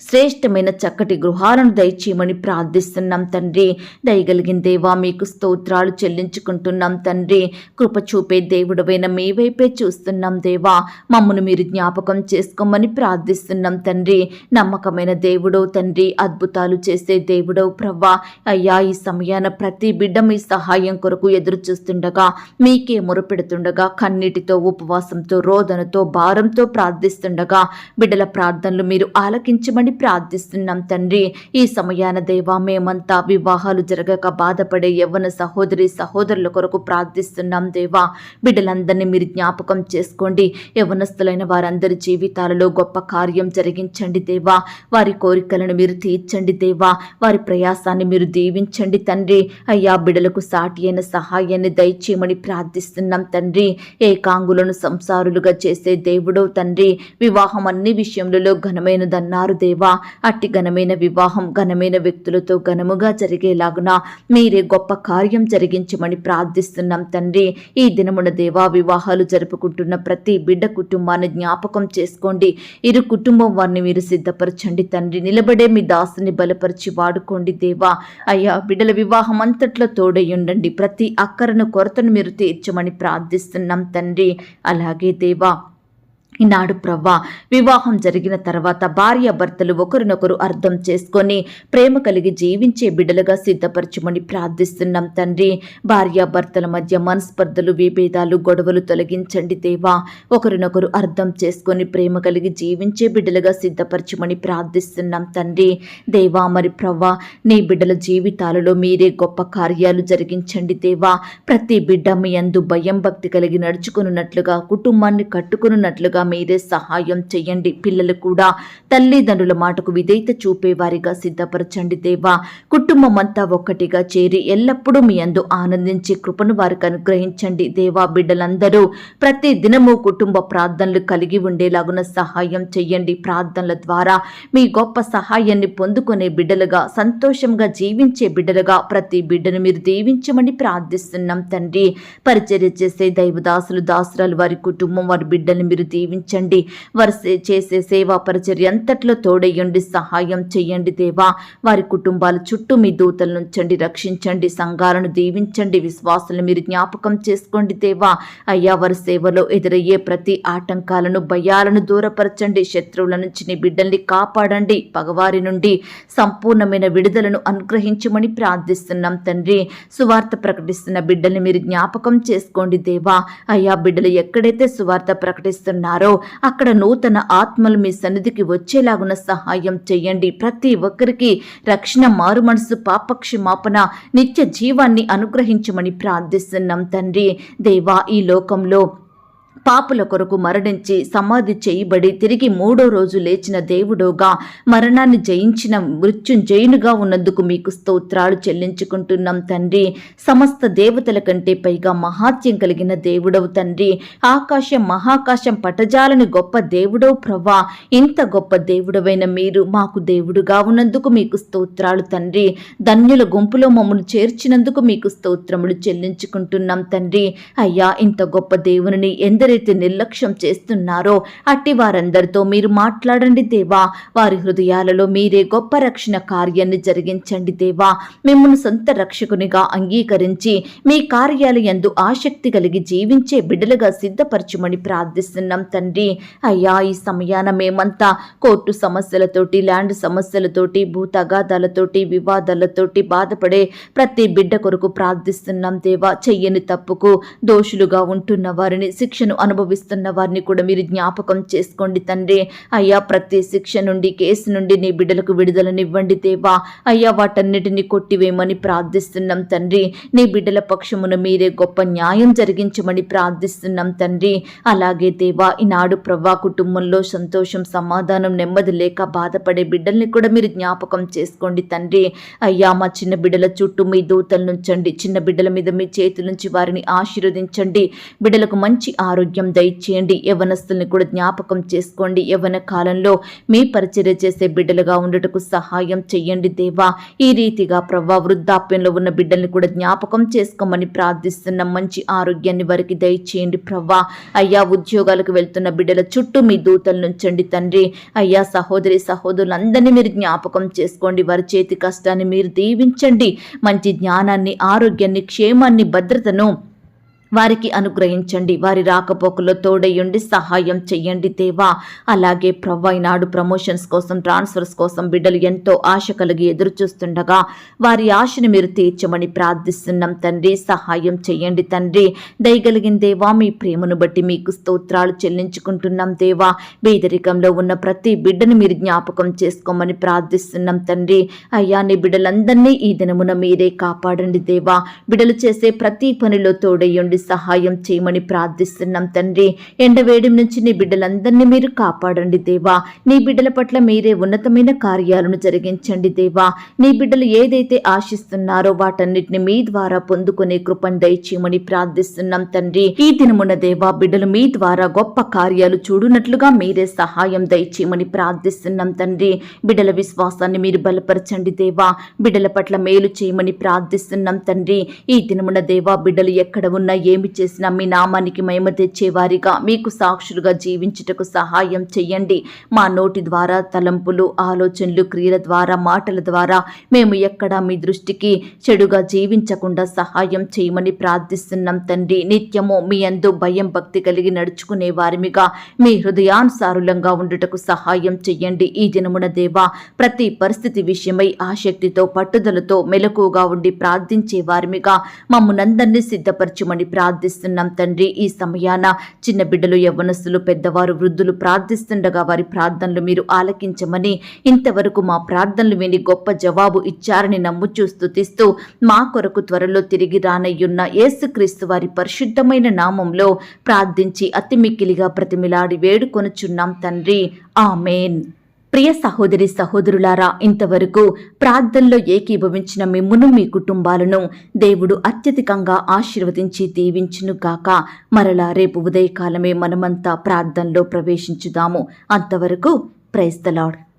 శ్రేష్టమైన చక్కటి గృహాలను దయచేయమని ప్రార్థిస్తున్నాం తండ్రి. దయగలిగిన దేవా మీకు స్తోత్రాలు చెల్లించుకుంటున్నాం తండ్రి. కృప చూపే దేవుడవైన మీ వైపే చూస్తున్నాం దేవా. మమ్మను మీరు జ్ఞాపకం చేసుకోమని ప్రార్థిస్తున్నాం తండ్రి. నమ్మకమైన దేవుడో తండ్రి, అద్భుతాలు చేసే దేవుడో ప్రవ్వా. అయ్యా ఈ సమయాన ప్రతి బిడ్డ మీ సహాయం కొరకు ఎదురు చూస్తుండగా, మీకే మొరపెడుతుండగా, కన్నీటితో ఉపవాసంతో రోదనతో భారంతో ప్రార్థిస్తుండగా బిడ్డల ప్రార్థనలు మీరు ఆలకించమని ప్రార్థిస్తున్నాం తండ్రి. ఈ సమయాన దేవా మేమంతా వివాహాలు జరగక బాధపడే యవ్వన సహోదరి సహోదరుల కొరకు ప్రార్థిస్తున్నాం దేవా. బిడ్డలందరినీ మీరు జ్ఞాపకం చేసుకోండి. యవ్వనస్తులైన వారందరి జీవితాలలో గొప్ప కార్యం జరిగించండి దేవా. వారి కోరికలను మీరు తీర్చండి దేవా. వారి ప్రయాసాన్ని మీరు దీవించండి తండ్రి. అయ్యా బిడ్డలకు సాటి అయిన సహాయాన్ని దయచేయమని ప్రార్థిస్తున్నాం తండ్రి. ఏకాంగులను సంసారులుగా చేసే దేవుడో తండ్రి. వివాహం అన్ని విషయములలో ఘనమైనదన్నారు దేవా. అట్టి ఘనమైన వివాహం ఘనమైన వ్యక్తులతో ఘనముగా జరిగేలాగున మీరే గొప్ప కార్యం జరిగించమని ప్రార్థిస్తున్నాం తండ్రి. ఈ దినమున దేవా వివాహాలు జరుపుకుంటున్న ప్రతి బిడ్డ కుటుంబాన్ని జ్ఞాపకం చేసుకోండి. ఇరు కుటుంబం వారిని మీరు సిద్ధపరచండి తండ్రి. నిలబడే మీ దాసుని బలపరిచి వాడుకోండి దేవా. అయ్యా బిడ్డల వివాహం అంతట్లో తోడయ్యుండండి. ప్రతి అక్కరను కొరతను మీరు తీర్చమని ప్రార్థిస్తున్నాం తండ్రి. అలాగే దేవా ఈనాడు ప్రవ్వా వివాహం జరిగిన తర్వాత భార్యాభర్తలు ఒకరినొకరు అర్థం చేసుకొని ప్రేమ కలిగి జీవించే బిడ్డలుగా సిద్ధపరచమని ప్రార్థిస్తున్నాం తండ్రి. భార్యాభర్తల మధ్య మనస్పర్ధలు, విభేదాలు, గొడవలు తొలగించండి దేవా. ఒకరినొకరు అర్థం చేసుకొని ప్రేమ కలిగి జీవించే బిడ్డలుగా సిద్ధపరచమని ప్రార్థిస్తున్నాం తండ్రి. దేవా మరి ప్రవ్వా నీ బిడ్డల జీవితాలలో మీరే గొప్ప కార్యాలు జరిగించండి దేవా. ప్రతి బిడ్డ మీ యందు భయం భక్తి కలిగి నడుచుకున్నట్లుగా, కుటుంబాన్ని కట్టుకున్నట్లుగా మీరే సహాయం చేయండి. పిల్లలు కూడా తల్లిదండ్రుల మాటకు విధేయత చూపేవారిగా సిద్ధపరచండి దేవా. కుటుంబం అంతా ఒక్కటిగా చేరి ఎల్లప్పుడూ మీ యందు ఆనందించే కృపను వారికి అనుగ్రహించండి దేవా. బిడ్డలందరూ ప్రతి దినము కుటుంబ ప్రార్థనలు కలిగి ఉండేలాగున సహాయం చేయండి. ప్రార్థనల ద్వారా మీ గొప్ప సహాయాన్ని పొందుకునే బిడ్డలుగా, సంతోషంగా జీవించే బిడ్డలుగా ప్రతి బిడ్డను మీరు దీవించమని ప్రార్థిస్తున్నాం తండ్రి. పరిచర్య చేసే దైవదాసులు దాసురాలు వారి కుటుంబం వారి బిడ్డల్ని మీరు దీవించండి. వారు చేసే సేవా పరిచర్య అంతట్లో తోడయ్యండి, సహాయం చేయండి దేవా. వారి కుటుంబాల చుట్టూ మీ దూతలు నుంచండి, రక్షించండి. సంఘాలను దీవించండి. విశ్వాసులను మీరు జ్ఞాపకం చేసుకోండి దేవా. అయ్యా వారి సేవలో ఎదురయ్యే ప్రతి ఆటంకాలను, భయాలను దూరపరచండి. శత్రువుల నుంచి నీ బిడ్డల్ని కాపాడండి. పగవారి నుండి సంపూర్ణమైన విడుదలను అనుగ్రహించమని ప్రార్థిస్తున్నాం తండ్రి. సువార్త ప్రకటిస్తున్న బిడ్డల్ని మీరు జ్ఞాపకం చేసుకోండి దేవా. అయ్యా బిడ్డలు ఎక్కడైతే సువార్త ప్రకటిస్తున్నారో అక్కడ నూతన ఆత్మలు మీ సన్నిధికి వచ్చేలాగున సహాయం చేయండి. ప్రతి ఒక్కరికి రక్షణ, మారు మనసు, పాపక్షమాపణ, నిత్య జీవాన్ని అనుగ్రహించమని ప్రార్థిస్తున్నాం తండ్రి. దేవా ఈ లోకంలో పాపుల కొరకు మరణించి సమాధి చేయబడి తిరిగి 3వ రోజు లేచిన దేవుడోగా, మరణాన్ని జయించిన మృత్యుంజయునిగా ఉన్నందుకు మీకు స్తోత్రాలు చెల్లించుకుంటున్నాం తండ్రి. సమస్త దేవతల కంటే పైగా మహాత్యం కలిగిన దేవుడవు తండ్రి. ఆకాశం మహాకాశం పటజాలని గొప్ప దేవుడవు ప్రవ్వా. ఇంత గొప్ప దేవుడవైన మీరు మాకు దేవుడుగా ఉన్నందుకు మీకు స్తోత్రాలు తండ్రి. ధన్యుల గుంపులో మమ్మల్ని చేర్చినందుకు మీకు స్తోత్రములు చెల్లించుకుంటున్నాం తండ్రి. అయ్యా ఇంత గొప్ప దేవుని ఎందరైతే నిర్లక్ష్యం చేస్తున్నారో అట్టి వారందరితో మీరు మాట్లాడండి దేవా. వారి హృదయాలలో మీరే గొప్ప రక్షణ కార్యాన్ని జరిగించండి దేవా. మిమ్మల్ని సొంత రక్షకునిగా అంగీకరించి మీ కార్యాలు యందు ఆసక్తి కలిగి జీవించే బిడ్డలుగా సిద్ధపరచమని ప్రార్థిస్తున్నాం తండ్రి. అయ్యా ఈ సమయాన మేమంతా కోర్టు సమస్యలతోటి, ల్యాండ్ సమస్యలతోటి, భూతగాదాలతోటి, వివాదాలతోటి బాధపడే ప్రతి బిడ్డ కొరకు ప్రార్థిస్తున్నాం దేవా. చెయ్యని తప్పుకు దోషులుగా ఉంటున్న వారిని, శిక్షను అనుభవిస్తున్న వారిని కూడా మీరు జ్ఞాపకం చేసుకోండి తండ్రి. అయ్యా ప్రతి శిక్ష నుండి, కేసు నుండి నీ బిడ్డలకు విడుదలనివ్వండి దేవా. అయ్యా వాటన్నిటిని కొట్టివేయమని ప్రార్థిస్తున్నాం తండ్రి. నీ బిడ్డల పక్షమున మీరే గొప్ప న్యాయం జరిగించమని ప్రార్థిస్తున్నాం తండ్రి. అలాగే దేవా ఈనాడు ప్రవ్వా కుటుంబంలో సంతోషం, సమాధానం, నెమ్మది లేక బాధపడే బిడ్డల్ని కూడా మీరు జ్ఞాపకం చేసుకోండి తండ్రి. అయ్యా మా చిన్న బిడ్డల చుట్టూ మీ దూతలు నుంచండి. చిన్న బిడ్డల మీద మీ చేతుల నుంచి వారిని ఆశీర్వదించండి. బిడ్డలకు మంచి ఆరోగ్యం ఆరోగ్యం దయచేయండి. యవ్వనస్తుల్ని కూడా జ్ఞాపకం చేసుకోండి. యవ్వన కాలంలో మీ పరిచర్య చేసే బిడ్డలుగా ఉండుటకు సహాయం చెయ్యండి దేవా. ఈ రీతిగా ప్రవ్వా వృద్ధాప్యంలో ఉన్న బిడ్డల్ని కూడా జ్ఞాపకం చేసుకోమని ప్రార్థిస్తున్నాం. మంచి ఆరోగ్యాన్ని వారికి దయచేయండి ప్రవ్వా. అయ్యా, ఉద్యోగాలకు వెళ్తున్న బిడ్డల చుట్టూ మీ దూతలు నుంచండి తండ్రి. అయ్యా, సహోదరి సహోదరులందరినీ మీరు జ్ఞాపకం చేసుకోండి. వారి చేతి కష్టాన్ని మీరు దీవించండి. మంచి జ్ఞానాన్ని, ఆరోగ్యాన్ని, క్షేమాన్ని, భద్రతను వారికి అనుగ్రహించండి. వారి రాకపోకలో తోడయ్యుండి సహాయం చెయ్యండి దేవా. అలాగే ప్రవ్వా, ఈనాడు ప్రమోషన్స్ కోసం, ట్రాన్స్ఫర్స్ కోసం బిడ్డలు ఎంతో ఆశ కలిగి ఎదురు చూస్తుండగా వారి ఆశను మీరు తీర్చమని ప్రార్థిస్తున్నాం తండ్రి. సహాయం చెయ్యండి తండ్రి. దయగలిగిన దేవా, మీ ప్రేమను బట్టి మీకు స్తోత్రాలు చెల్లించుకుంటున్నాం దేవా. పేదరికంలో ఉన్న ప్రతి బిడ్డను మీరు జ్ఞాపకం చేసుకోమని ప్రార్థిస్తున్నాం తండ్రి. అయ్యా, నీ బిడ్డలందరినీ ఈ దినమున మీరే కాపాడండి దేవా. బిడ్డలు చేసే ప్రతి పనిలో తోడయ్యుండి సహాయం చేయమని ప్రార్థిస్తున్నాం తండ్రి. ఎండవేడిం నుంచి నీ బిడ్డలందరినీ మీరు కాపాడండి దేవా. నీ బిడ్డల పట్ల మీరే ఉన్నతమైన కార్యాలను జరిగించండి దేవా. నీ బిడ్డలు ఏదైతే ఆశిస్తున్నారో వాటన్నిటిని మీ ద్వారా పొందుకునే కృపను దయచేయమని ప్రార్థిస్తున్నాం తండ్రి. ఈ దినమున దేవా, బిడ్డలు మీ ద్వారా గొప్ప కార్యాలు చూడునట్లుగా మీరే సహాయం దయచేయమని ప్రార్థిస్తున్నాం తండ్రి. బిడ్డల విశ్వాసాన్ని మీరు బలపరచండి దేవా. బిడ్డల పట్ల మేలు చేయమని ప్రార్థిస్తున్నాం తండ్రి. ఈ దినమున దేవా, బిడ్డలు ఎక్కడ ఉన్నా ఏమి చేసినా మీ నామానికి మహిమ తెచ్చేవారిగా, మీకు సాక్షులుగా జీవించుటకు సహాయం చెయ్యండి. మా నోటి ద్వారా, తలంపులు, ఆలోచనలు, క్రియల ద్వారా, మాటల ద్వారా మేము ఎక్కడా మీ దృష్టికి చెడుగా జీవించకుండా సహాయం చేయమని ప్రార్థిస్తున్నాం తండ్రి. నిత్యము మీ యందు భయం, భక్తి కలిగి నడుచుకునే వారిమిగా, మీ హృదయానుసారులంగా ఉండుటకు సహాయం చెయ్యండి. ఈ దినమున దేవా, ప్రతి పరిస్థితి విషయమై ఆసక్తితో, పట్టుదలతో మెలకుగా ఉండి ప్రార్థించే వారిమిగా మమ్మునందరినీ సిద్ధపరచుమని ప్రార్థిస్తున్నాం తండ్రి. ఈ సమయాన చిన్న బిడ్డలు, యవ్వనస్తులు, పెద్దవారు, వృద్ధులు ప్రార్థిస్తుండగా వారి ప్రార్థనలు మీరు ఆలకించమని, ఇంతవరకు మా ప్రార్థనలు విని గొప్ప జవాబు ఇచ్చారని నమ్ముచూ స్తుతిస్తూ మా కొరకు త్వరలో తిరిగి రానయ్యున్న యేసుక్రీస్తు వారి పరిశుద్ధమైన నామంలో ప్రార్థించి అతి మిక్కిలిగా ప్రతిమిలాడి వేడుకొనుచున్నాం తండ్రి. ఆమేన్. ప్రియ సహోదరి సహోదరులారా, ఇంతవరకు ప్రార్థనలో ఏకీభవించిన మిమ్మును, మీ కుటుంబాలను దేవుడు అత్యధికంగా ఆశీర్వదించి దీవించును గాక. మరలా రేపు ఉదయకాలమే మనమంతా ప్రార్థనలో ప్రవేశించుదాము. అంతవరకు ప్రైజ్ ద లార్డ్.